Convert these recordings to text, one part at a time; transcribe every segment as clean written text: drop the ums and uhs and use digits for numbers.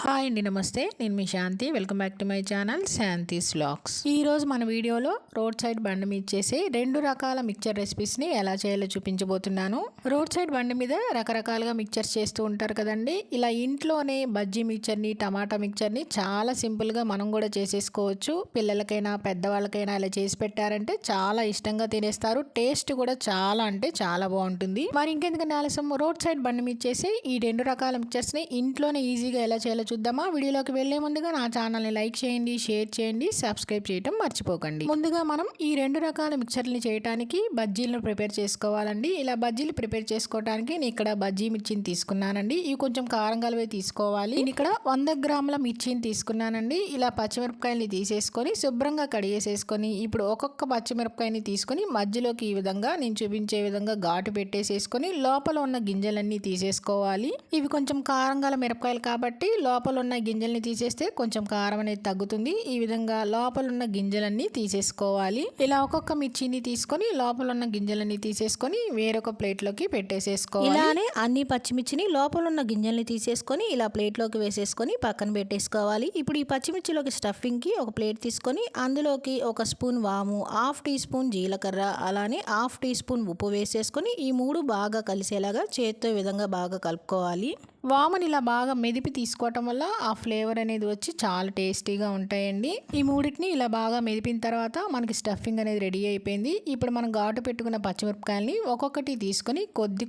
Hi అండి, నమస్తే. నేను మీ Shanti. Welcome back to my channel Shanti's vlogs. ఈ రోజు మన వీడియోలో రోడ్ సైడ్ బండి మీద చేసే 2 రకాల మిక్చర్ రెసిపీస్ని ఎలా చేయాలో చూపించబోతున్నాను. రోడ్ సైడ్ బండి మీద రకరకాలుగా మిక్చర్స్ చేస్తూ ఉంటారు కదండి. ఇలా ఇంట్లోనే బజ్జీ మిక్చర్ని, టమాటా మిక్చర్ని చాలా సింపుల్గా మనం కూడా చేసేసుకోవచ్చు. పిల్లలకైనా పెద్దవాళ్ళకైనా ఇలా చేసి పెట్టారంటే చాలా ఇష్టంగా తినేస్తారు. టేస్ట్ కూడా చాలా అంటే చాలా బాగుంటుంది. మరి ఇంకెందుకని ఆలస్యం, రోడ్ సైడ్ బండి మీద చేసే ఈ 2 రకాల మిక్చర్స్ని ఇంట్లోనే ఈజీగా ఎలా చేయాలో చూద్దామా. వీడియోలోకి వెళ్లే ముందుగా నా ఛానల్ని లైక్ చేయండి, షేర్ చేయండి, సబ్స్క్రైబ్ చేయడం మర్చిపోకండి. ముందుగా మనం ఈ 2 రకాల మిక్చర్లు చేయడానికి బజ్జీలను ప్రిపేర్ చేసుకోవాలండి. ఇలా బజ్జీలు ప్రిపేర్ చేసుకోవడానికి నేను ఇక్కడ బజ్జీ మిర్చిని తీసుకున్నానండి. ఇవి కొంచెం కారం కలిపి తీసుకోవాలి. నేను ఇక్కడ 100 గ్రాముల మిర్చిని తీసుకున్నానండి. ఇలా పచ్చిమిరపకాయలని తీసేసుకొని శుభ్రంగా కడిగేసేసుకొని ఇప్పుడు ఒక్కొక్క పచ్చిమిరపకాయని తీసుకొని మధ్యలోకి ఈ విధంగా నేను చూపించే విధంగా ఘాటు పెట్టేసేసుకొని లోపల ఉన్న గింజలన్నీ తీసేసుకోవాలి. ఇవి కొంచెం కారం గల మిరపకాయలు కాబట్టి లోపల ఉన్న గింజల్ని తీసేస్తే కొంచెం కారం అనేది తగ్గుతుంది. ఈ విధంగా లోపల ఉన్న గింజలన్నీ తీసేసుకోవాలి. ఇలా ఒక్కొక్క మిర్చిని తీసుకొని లోపల ఉన్న గింజలన్నీ తీసేసుకొని వేరొక ప్లేట్లోకి పెట్టేసేసుకోవాలి. ఇలానే అన్ని పచ్చిమిర్చిని లోపల ఉన్న గింజల్ని తీసేసుకొని ఇలా ప్లేట్లోకి వేసేసుకొని పక్కన పెట్టేసుకోవాలి. ఇప్పుడు ఈ పచ్చిమిర్చిలోకి స్టఫింగ్కి ఒక ప్లేట్ తీసుకొని అందులోకి 1 స్పూన్ వాము, 1/2 టీ స్పూన్ జీలకర్ర, అలానే 1/2 టీ స్పూన్ ఉప్పు వేసేసుకొని ఈ 3 బాగా కలిసేలాగా చేత్తో ఈ విధంగా బాగా కలుపుకోవాలి. వాముని ఇలా బాగా మెదిపి తీసుకోవటం వల్ల ఆ ఫ్లేవర్ అనేది వచ్చి చాలా టేస్టీగా ఉంటాయండి. ఈ మూడింటిని ఇలా బాగా మెదిపిన తర్వాత మనకి స్టఫింగ్ అనేది రెడీ అయిపోయింది. ఇప్పుడు మనం ఘాటు పెట్టుకున్న పచ్చిమిరపకాయలని ఒక్కొక్కటి తీసుకొని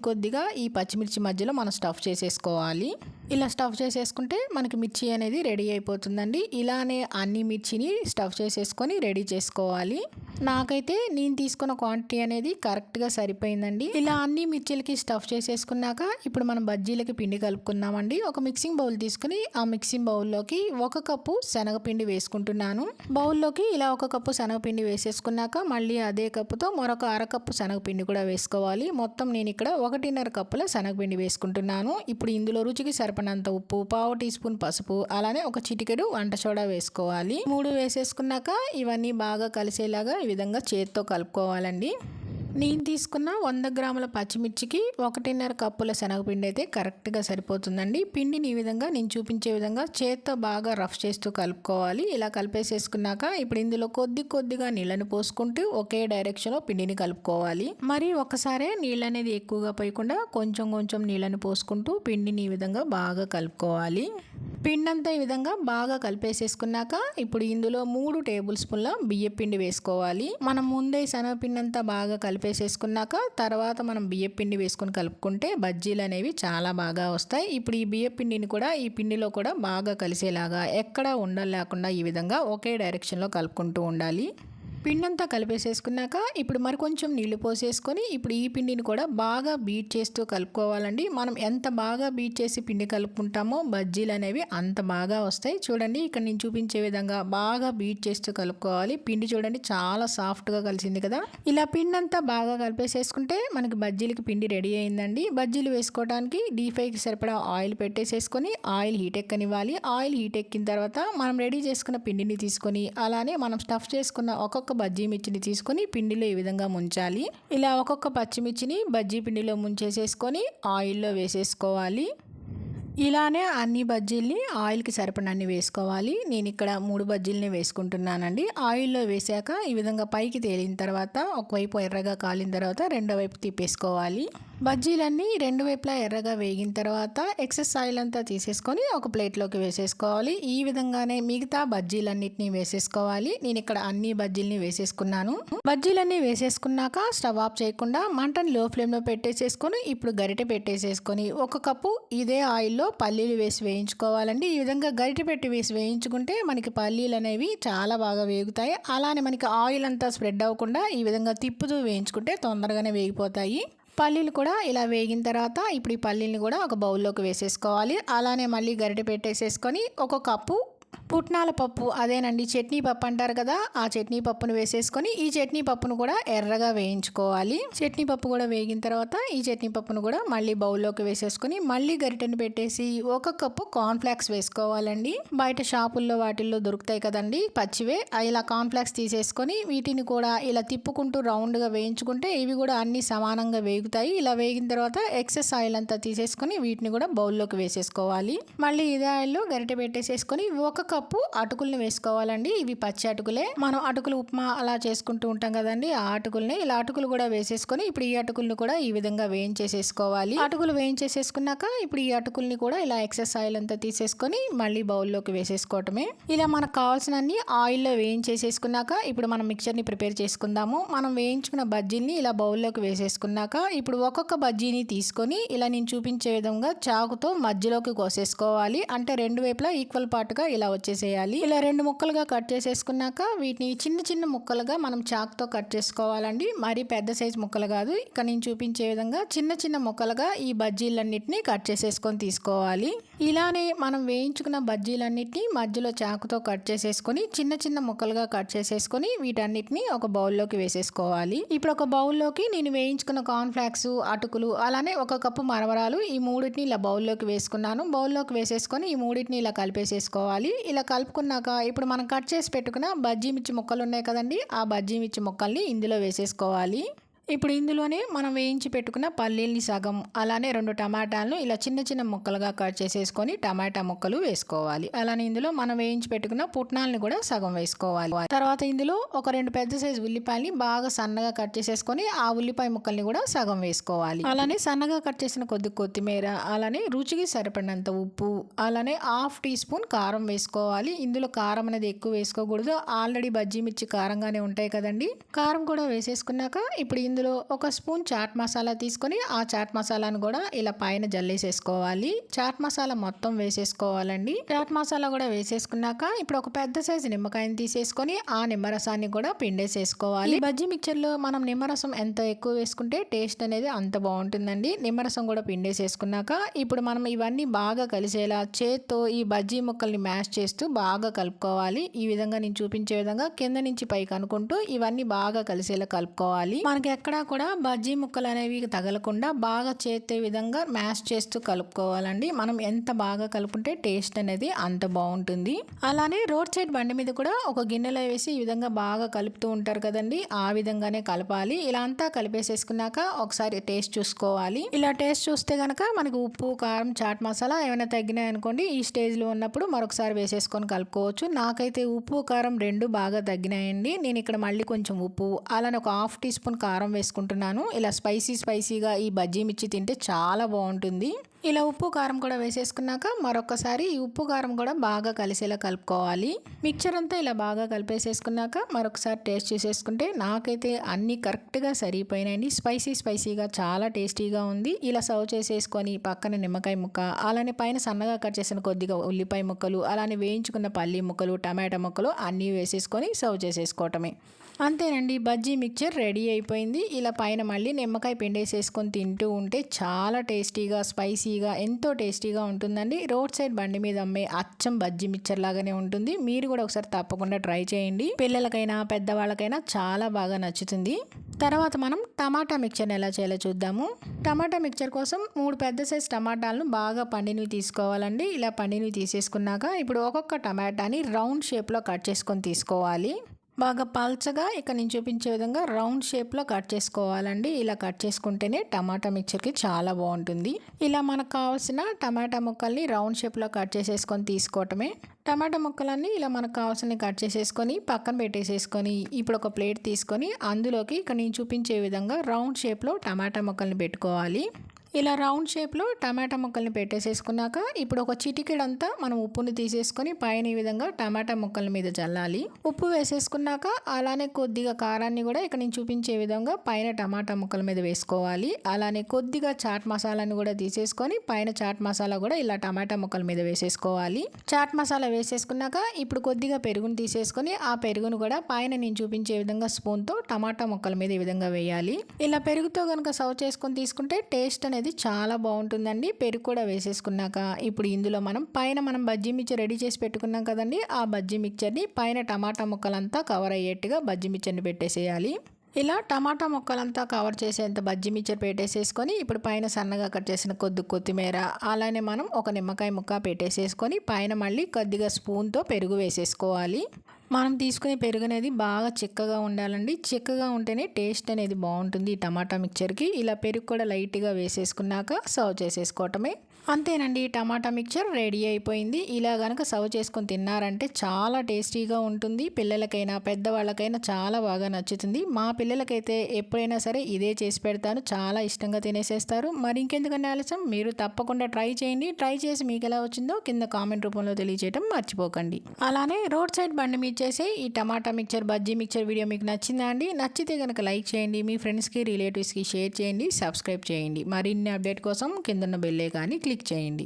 కొద్దిగా ఈ పచ్చిమిర్చి మధ్యలో మనం స్టఫ్ చేసేసుకోవాలి. ఇలా స్టఫ్ చేసేసుకుంటే మనకి మిర్చి అనేది రెడీ అయిపోతుందండి. ఇలానే అన్ని మిర్చిని స్టఫ్ చేసేసుకొని రెడీ చేసుకోవాలి. నాకైతే నేను తీసుకున్న క్వాంటిటీ అనేది కరెక్ట్గా సరిపోయిందండి. ఇలా అన్ని మిర్చిలకి స్టఫ్ చేసేసుకున్నాక ఇప్పుడు మనం బజ్జీలకి పిండి కలుపుకుందామండి. ఒక మిక్సింగ్ బౌల్ తీసుకుని ఆ మిక్సింగ్ బౌల్లోకి 1 కప్పు శనగపిండి వేసుకుంటున్నాను. బౌల్లోకి ఇలా 1 కప్పు శనగపిండి వేసేసుకున్నాక మళ్ళీ అదే కప్పుతో మరొక 1/2 కప్పు శనగపిండి కూడా వేసుకోవాలి. మొత్తం నేను ఇక్కడ 1.5 కప్పుల శనగపిండి వేసుకుంటున్నాను. ఇప్పుడు ఇందులో రుచికి సరిపడినంత ఉప్పు, 1/2 టీ స్పూన్ పసుపు, అలానే ఒక చిటికెడు వంట సోడా వేసుకోవాలి. 3 వేసేసుకున్నాక ఇవన్నీ బాగా కలిసేలాగా ఈ విధంగా చేత్తో కలుపుకోవాలండి. నేను తీసుకున్న 100 గ్రాముల పచ్చిమిర్చికి 1.5 కప్పుల శనగపిండి అయితే కరెక్ట్గా సరిపోతుందండి. పిండిని ఈ విధంగా నేను చూపించే విధంగా చేత్తో బాగా రఫ్ చేస్తూ కలుపుకోవాలి. ఇలా కలిపేసేసుకున్నాక ఇప్పుడు ఇందులో కొద్దిగా నీళ్ళని పోసుకుంటూ ఒకే డైరెక్షన్లో పిండిని కలుపుకోవాలి. మరి ఒకసారి నీళ్ళు అనేది ఎక్కువగా పోయకుండా కొంచెం నీళ్ళని పోసుకుంటూ పిండిని ఈ విధంగా బాగా కలుపుకోవాలి. పిండి అంతా ఈ విధంగా బాగా కలిపేసేసుకున్నాక ఇప్పుడు ఇందులో 3 టేబుల్ స్పూన్ల బియ్య పిండి వేసుకోవాలి. మనం ముందే శనగపిండి అంతా బాగా కలిపేసేసుకున్నాక తర్వాత మనం బియ్య పిండి వేసుకొని కలుపుకుంటే బజ్జీలు అనేవి చాలా బాగా వస్తాయి. ఇప్పుడు ఈ బియ్య పిండిని కూడా ఈ పిండిలో కూడా బాగా కలిసేలాగా ఎక్కడా ఉండలు లేకుండా ఈ విధంగా ఒకే డైరెక్షన్లో కలుపుకుంటూ ఉండాలి. పిండంతా కలిపేసేసుకున్నాక ఇప్పుడు మరి కొంచెం నీళ్లు పోసేసుకొని ఇప్పుడు ఈ పిండిని కూడా బాగా బీట్ చేస్తూ కలుపుకోవాలండి. మనం ఎంత బాగా బీట్ చేసి పిండి కలుపుకుంటామో బజ్జీలు అనేవి అంత బాగా వస్తాయి. చూడండి, ఇక్కడ నేను చూపించే విధంగా బాగా బీట్ చేస్తూ కలుపుకోవాలి. పిండి చూడండి చాలా సాఫ్ట్గా కలిసింది కదా. ఇలా పిండి అంతా బాగా కలిపేసేసుకుంటే మనకి బజ్జీలకి పిండి రెడీ అయిందండి. బజ్జీలు వేసుకోవడానికి డీప్ ఫ్రైకి సరిపడా ఆయిల్ పెట్టేసేసుకొని ఆయిల్ హీట్ ఎక్కనివ్వాలి. ఆయిల్ హీట్ ఎక్కిన తర్వాత మనం రెడీ చేసుకున్న పిండిని తీసుకొని అలానే మనం స్టఫ్ చేసుకున్న ఒక్కొక్క బజ్జీ మిర్చిని తీసుకొని పిండిలో ఈ విధంగా ముంచాలి. ఇలా ఒక్కొక్క పచ్చిమిర్చిని బజ్జీ పిండిలో ముంచేసేసుకొని ఆయిల్లో వేసేసుకోవాలి. ఇలానే అన్ని బజ్జీల్ని ఆయిల్కి సరిపడన్ని వేసుకోవాలి. నేను ఇక్కడ 3 బజ్జీలని వేసుకుంటున్నానండి. ఆయిల్లో వేసాక ఈ విధంగా పైకి తేలిన తర్వాత ఒకవైపు ఎర్రగా కాలిన తర్వాత రెండో వైపు తిప్పేసుకోవాలి. బజ్జీలన్నీ 2 వైపులా ఎర్రగా వేగిన తర్వాత ఎక్సెస్ ఆయిల్ అంతా తీసేసుకొని ఒక ప్లేట్లోకి వేసేసుకోవాలి. ఈ విధంగానే మిగతా బజ్జీలన్నిటిని వేసేసుకోవాలి. నేను ఇక్కడ అన్ని బజ్జీలని వేసేసుకున్నాను. బజ్జీలన్నీ వేసేసుకున్నాక స్టవ్ ఆఫ్ చేయకుండా మంటని లో ఫ్లేమ్లో పెట్టేసేసుకొని ఇప్పుడు గరిటె పెట్టేసేసుకొని 1 కప్పు ఇదే ఆయిల్లో పల్లీలు వేసి వేయించుకోవాలండి. ఈ విధంగా గరిటె పెట్టి వేసి వేయించుకుంటే మనకి పల్లీలు అనేవి చాలా బాగా వేగుతాయి. అలానే మనకి ఆయిల్ అంతా స్ప్రెడ్ అవ్వకుండా ఈ విధంగా తిప్పుతూ వేయించుకుంటే తొందరగానే వేగిపోతాయి. పల్లీలు కూడా ఇలా వేగిన తర్వాత ఇప్పుడు ఈ పల్లీని కూడా ఒక బౌల్లోకి వేసేసుకోవాలి. అలానే మళ్ళీ గరిటె పెట్టేసేసుకొని 1 కప్పు పుట్నాల పప్పు అదేనండి చట్నీ పప్పు అంటారు కదా, ఆ చట్నీ పప్పును వేసేసుకొని ఈ చట్నీ పప్పును కూడా ఎర్రగా వేయించుకోవాలి. చట్నీ పప్పు కూడా వేగిన తర్వాత ఈ చట్నీ పప్పును కూడా మళ్ళీ బౌల్లోకి వేసేసుకొని మళ్ళీ గరిటెను పెట్టేసి 1 కప్పు కార్న్ఫ్లాక్స్ వేసుకోవాలండి. బయట షాపుల్లో వాటిల్లో దొరుకుతాయి కదండి పచ్చివే, ఇలా కార్న్ఫ్లాక్స్ తీసేసుకొని వీటిని కూడా ఇలా తిప్పుకుంటూ రౌండ్గా వేయించుకుంటే ఇవి కూడా అన్ని సమానంగా వేగుతాయి. ఇలా వేగిన తర్వాత ఎక్సెస్ ఆయిల్ అంతా తీసేసుకొని వీటిని కూడా బౌల్లోకి వేసేసుకోవాలి. మళ్ళీ ఇదే ఆయిల్లో గరిటె పెట్టేసేసుకొని 1 కప్పు అటుకుల్ని వేసుకోవాలండి. ఇవి పచ్చి అటుకులే, మనం అటుకులు ఉప్మా అలా చేసుకుంటూ ఉంటాం కదండి, ఆ అటుకుల్ని ఇలా అటుకులు కూడా వేసేసుకొని ఇప్పుడు ఈ అటుకుల్ని కూడా ఈ విధంగా వేయించేసేసుకోవాలి. అటుకులు వేయించేసేసుకున్నాక ఇప్పుడు ఈ అటుకుల్ని కూడా ఇలా ఎక్సెస్ ఆయిల్ అంతా తీసేసుకొని మళ్ళీ బౌల్లోకి వేసేసుకోవటమే. ఇలా మనకు కావాల్సినన్ని ఆయిల్లో వేయించేసేసుకున్నాక ఇప్పుడు మనం మిక్చర్ని ప్రిపేర్ చేసుకుందాము. మనం వేయించుకున్న బజ్జీల్ని ఇలా బౌల్లోకి వేసేసుకున్నాక ఇప్పుడు ఒక్కొక్క బజ్జీని తీసుకొని ఇలా నేను చూపించే విధంగా చాకుతో మధ్యలోకి కోసేసుకోవాలి. అంటే 2 వైపులా ఈక్వల్ పార్ట్గా ఇలా వచ్చేసేయాలి. ఇలా 2 ముక్కలుగా కట్ చేసేసుకున్నాక వీటిని చిన్న చిన్న ముక్కలుగా మనం చాక్తో కట్ చేసుకోవాలండి. మరి పెద్ద సైజు ముక్కలు కాదు, ఇక్కడ నేను చూపించే విధంగా చిన్న చిన్న ముక్కలుగా ఈ బజ్జీలన్నిటిని కట్ చేసేసుకొని తీసుకోవాలి. ఇలానే మనం వేయించుకున్న బజ్జీలన్నిటిని మధ్యలో చాకుతో కట్ చేసేసుకొని చిన్న చిన్న ముక్కలుగా కట్ చేసేసుకొని వీటన్నిటిని ఒక బౌల్లోకి వేసేసుకోవాలి. ఇప్పుడు ఒక బౌల్లోకి నేను వేయించుకున్న కార్న్ఫ్లాక్స్, అటుకులు, అలానే 1 కప్పు మరమరాలు ఈ మూడింటిని ఇలా బౌల్లోకి వేసుకున్నాను. బౌల్లోకి వేసేసుకొని ఈ మూడింటిని ఇలా కలిపేసేసుకోవాలి. ఇలా కలుపుకున్నాక ఇప్పుడు మనం కట్ చేసి పెట్టుకున్న బజ్జీ మిర్చి ముక్కలు ఉన్నాయి కదండి, ఆ బజ్జీ మిర్చి ముక్కల్ని ఇందులో వేసేసుకోవాలి. ఇప్పుడు ఇందులోనే మనం వేయించి పెట్టుకున్న పల్లీల్ని సగం, అలానే 2 టమాటాలను ఇలా చిన్న చిన్న ముక్కలుగా కట్ చేసేసుకొని టమాటా ముక్కలు వేసుకోవాలి. అలానే ఇందులో మనం వేయించి పెట్టుకున్న పుట్నాలను కూడా సగం వేసుకోవాలి. తర్వాత ఇందులో ఒక 2 పెద్ద సైజు ఉల్లిపాయల్ని బాగా సన్నగా కట్ చేసేసుకొని ఆ ఉల్లిపాయ ముక్కల్ని కూడా సగం వేసుకోవాలి. అలానే సన్నగా కట్ చేసిన కొద్ది కొత్తిమీర, అలానే రుచికి సరిపడినంత ఉప్పు, అలానే 1/2 టీ స్పూన్ కారం వేసుకోవాలి. ఇందులో కారం అనేది ఎక్కువ వేసుకోకూడదు, ఆల్రెడీ బజ్జీ మిర్చి కారంగానే ఉంటాయి కదండి. కారం కూడా వేసేసుకున్నాక ఇప్పుడు ఇందులో 1 స్పూన్ చాట్ మసాలా తీసుకొని ఆ చాట్ మసాలాను కూడా ఇలా పైన జల్లేసేసుకోవాలి. చాట్ మసాలా మొత్తం వేసేసుకోవాలండి. చాట్ మసాలా కూడా వేసేసుకున్నాక ఇప్పుడు ఒక పెద్ద సైజు నిమ్మకాయని తీసేసుకొని ఆ నిమ్మరసాన్ని కూడా పిండేసేసుకోవాలి. బజ్జీ మిక్చర్ లో మనం నిమ్మరసం ఎంత ఎక్కువ వేసుకుంటే టేస్ట్ అనేది అంత బాగుంటుందండి. నిమ్మరసం కూడా పిండేసేసుకున్నాక ఇప్పుడు మనం ఇవన్నీ బాగా కలిసేలా చేత్తో ఈ బజ్జీ ముక్కల్ని మ్యాష్ చేస్తూ బాగా కలుపుకోవాలి. ఈ విధంగా నేను చూపించే విధంగా కింద నుంచి పైకి అనుకుంటూ ఇవన్నీ బాగా కలిసేలా కలుపుకోవాలి. మనకి ఎక్కడా కూడా బజ్జీ ముక్కలు అనేవి తగలకుండా బాగా చేసే విధంగా మ్యాష్ చేస్తూ కలుపుకోవాలండి. మనం ఎంత బాగా కలుపుకుంటే టేస్ట్ అనేది అంత బాగుంటుంది. అలానే రోడ్ సైడ్ బండి మీద కూడా ఒక గిన్నెలో వేసి ఈ విధంగా బాగా కలుపుతూ ఉంటారు కదండి, ఆ విధంగానే కలపాలి. ఇలా అంతా కలిపేసేసుకున్నాక ఒకసారి టేస్ట్ చూసుకోవాలి. ఇలా టేస్ట్ చూస్తే కనుక మనకు ఉప్పు, కారం, చాట్ మసాలా ఏమైనా తగ్గినాయి అనుకోండి, ఈ స్టేజ్లో ఉన్నప్పుడు మరొకసారి వేసేసుకొని కలుపుకోవచ్చు. నాకైతే ఉప్పు, కారం 2 బాగా తగ్గినాయండి. నేను ఇక్కడ మళ్ళీ కొంచెం ఉప్పు, అలానే ఒక 1/2 టీ స్పూన్ కారం వేసుకుంటున్నాను. ఇలా స్పైసీగా ఈ బజ్జీ మిర్చి తింటే చాలా బాగుంటుంది. ఇలా ఉప్పు కారం కూడా వేసేసుకున్నాక మరొకసారి ఈ ఉప్పు కారం కూడా బాగా కలిసేలా కలుపుకోవాలి. మిక్చర్ అంతా ఇలా బాగా కలిపేసేసుకున్నాక మరొకసారి టేస్ట్ చేసేసుకుంటే నాకైతే అన్నీ కరెక్ట్గా సరిపోయినాయండి. స్పైసీగా చాలా టేస్టీగా ఉంది. ఇలా సర్వ్ చేసేసుకొని పక్కన నిమ్మకాయ ముక్క, అలానే పైన సన్నగా కట్ చేసిన కొద్దిగా ఉల్లిపాయ ముక్కలు, అలానే వేయించుకున్న పల్లి ముక్కలు, టమాటా ముక్కలు అన్నీ వేసేసుకొని సర్వ్ చేసేసుకోవటమే. అంతేనండి, బజ్జీ మిక్చర్ రెడీ అయిపోయింది. ఇలా పైన మళ్ళీ నిమ్మకాయ పిండేసేసుకొని తింటూ ఉంటే చాలా టేస్టీగా, స్పైసీగా, ఎంతో టేస్టీగా ఉంటుందండి. రోడ్ సైడ్ బండి మీద అమ్మే అచ్చం బజ్జీ మిక్చర్ లాగానే ఉంటుంది. మీరు కూడా ఒకసారి తప్పకుండా ట్రై చేయండి. పిల్లలకైనా పెద్దవాళ్ళకైనా చాలా బాగా నచ్చుతుంది. తర్వాత మనం టమాటా మిక్చర్ని ఎలా చేయాలో చూద్దాము. టమాటా మిక్చర్ కోసం 3 పెద్ద సైజ్ టమాటాలను బాగా పండినవి తీసుకోవాలండి. ఇలా పండినవి తీసేసుకున్నాక ఇప్పుడు ఒక్కొక్క టమాటాని రౌండ్ షేప్లో కట్ చేసుకొని తీసుకోవాలి. బాగా పల్చగా ఇక్కడ నేను చూపించే విధంగా రౌండ్ షేప్లో కట్ చేసుకోవాలండి. ఇలా కట్ చేసుకుంటేనే టమాటా మిక్చర్కి చాలా బాగుంటుంది. ఇలా మనకు కావాల్సిన టమాటా ముక్కల్ని రౌండ్ షేప్లో కట్ చేసేసుకొని తీసుకోవటమే. టమాటా ముక్కలన్నీ ఇలా మనకు కావాల్సినవి కట్ చేసేసుకొని పక్కన పెట్టేసేసుకొని ఇప్పుడు ఒక ప్లేట్ తీసుకొని అందులోకి ఇక్కడ నేను చూపించే విధంగా రౌండ్ షేప్లో టమాటా ముక్కల్ని పెట్టుకోవాలి. ఇలా రౌండ్ షేప్లో టమాటా ముక్కల్ని పెట్టేసేసుకున్నాక ఇప్పుడు ఒక చిటికెడంతా మనం ఉప్పుని తీసేసుకొని పైన ఈ విధంగా టమాటా ముక్కల మీద చల్లాలి. ఉప్పు వేసేసుకున్నాక అలానే కొద్దిగా కారాన్ని కూడా ఇక్కడ నేను చూపించే విధంగా పైన టమాటా ముక్కల మీద వేసుకోవాలి. అలానే కొద్దిగా చాట్ మసాలాని కూడా తీసేసుకొని పైన చాట్ మసాలా కూడా ఇలా టమాటా ముక్కల మీద వేసేసుకోవాలి. చాట్ మసాలా వేసేసుకున్నాక ఇప్పుడు కొద్దిగా పెరుగును తీసేసుకొని ఆ పెరుగును కూడా పైన నేను చూపించే విధంగా స్పూన్తో టమాటా ముక్కల మీద ఈ విధంగా వేయాలి. ఇలా పెరుగుతో కనుక సర్వ్ చేసుకొని తీసుకుంటే టేస్ట్ అనేది అనేది చాలా బాగుంటుందండి. పెరుగు కూడా వేసేసుకున్నాక ఇప్పుడు ఇందులో మనం బజ్జీ మిక్చర్ రెడీ చేసి పెట్టుకున్నాం కదండి, ఆ బజ్జీ మిక్చర్ని పైన టమాటా ముక్కలంతా కవర్ అయ్యేట్టుగా బజ్జీ మిక్చర్ని పెట్టేసేయాలి. ఇలా టమాటా ముక్కలంతా కవర్ చేసేంత బజ్జీ మిక్చర్ పెట్టేసేసుకొని ఇప్పుడు పైన సన్నగా కట్ చేసిన కొత్తిమీర, అలానే మనం ఒక నిమ్మకాయ ముక్క పెట్టేసేసుకొని పైన మళ్ళీ కొద్దిగా స్పూన్తో పెరుగు వేసేసుకోవాలి. మనం తీసుకునే పెరుగు అనేది బాగా చిక్కగా ఉండాలండి. చిక్కగా ఉంటేనే టేస్ట్ అనేది బాగుంటుంది ఈ టమాటా మిక్చర్కి. ఇలా పెరుగు కూడా లైట్గా వేసేసుకున్నాక సర్వ్ చేసేసుకోవటమే. అంతేనండి, టమాటా మిక్చర్ రెడీ అయిపోయింది. ఇలా కనుక సర్వ్ చేసుకొని తిన్నారంటే చాలా టేస్టీగా ఉంటుంది. పిల్లలకైనా పెద్దవాళ్ళకైనా చాలా బాగా నచ్చుతుంది. మా పిల్లలకైతే ఎప్పుడైనా సరే ఇదే చేసి పెడతాను, చాలా ఇష్టంగా తినేసేస్తారు. మరి ఇంకెందుకన్నా ఆలస్యం, మీరు తప్పకుండా ట్రై చేయండి. ట్రై చేసి మీకు ఎలా వచ్చిందో కింద కామెంట్ రూపంలో తెలియజేయడం మర్చిపోకండి. అలానే రోడ్ సైడ్ బండి మీద చేసే ఈ టమాటా మిక్చర్ బజ్జీ మిక్చర్ వీడియో మీకు నచ్చిందా అండి? నచ్చితే కనుక లైక్ చేయండి, మీ ఫ్రెండ్స్కి రిలేటివ్స్కి షేర్ చేయండి, సబ్స్క్రైబ్ చేయండి. మరిన్ని అప్డేట్ కోసం కింద ఉన్న బెల్ ఐకాన్ని క్లిక్ చేయండి.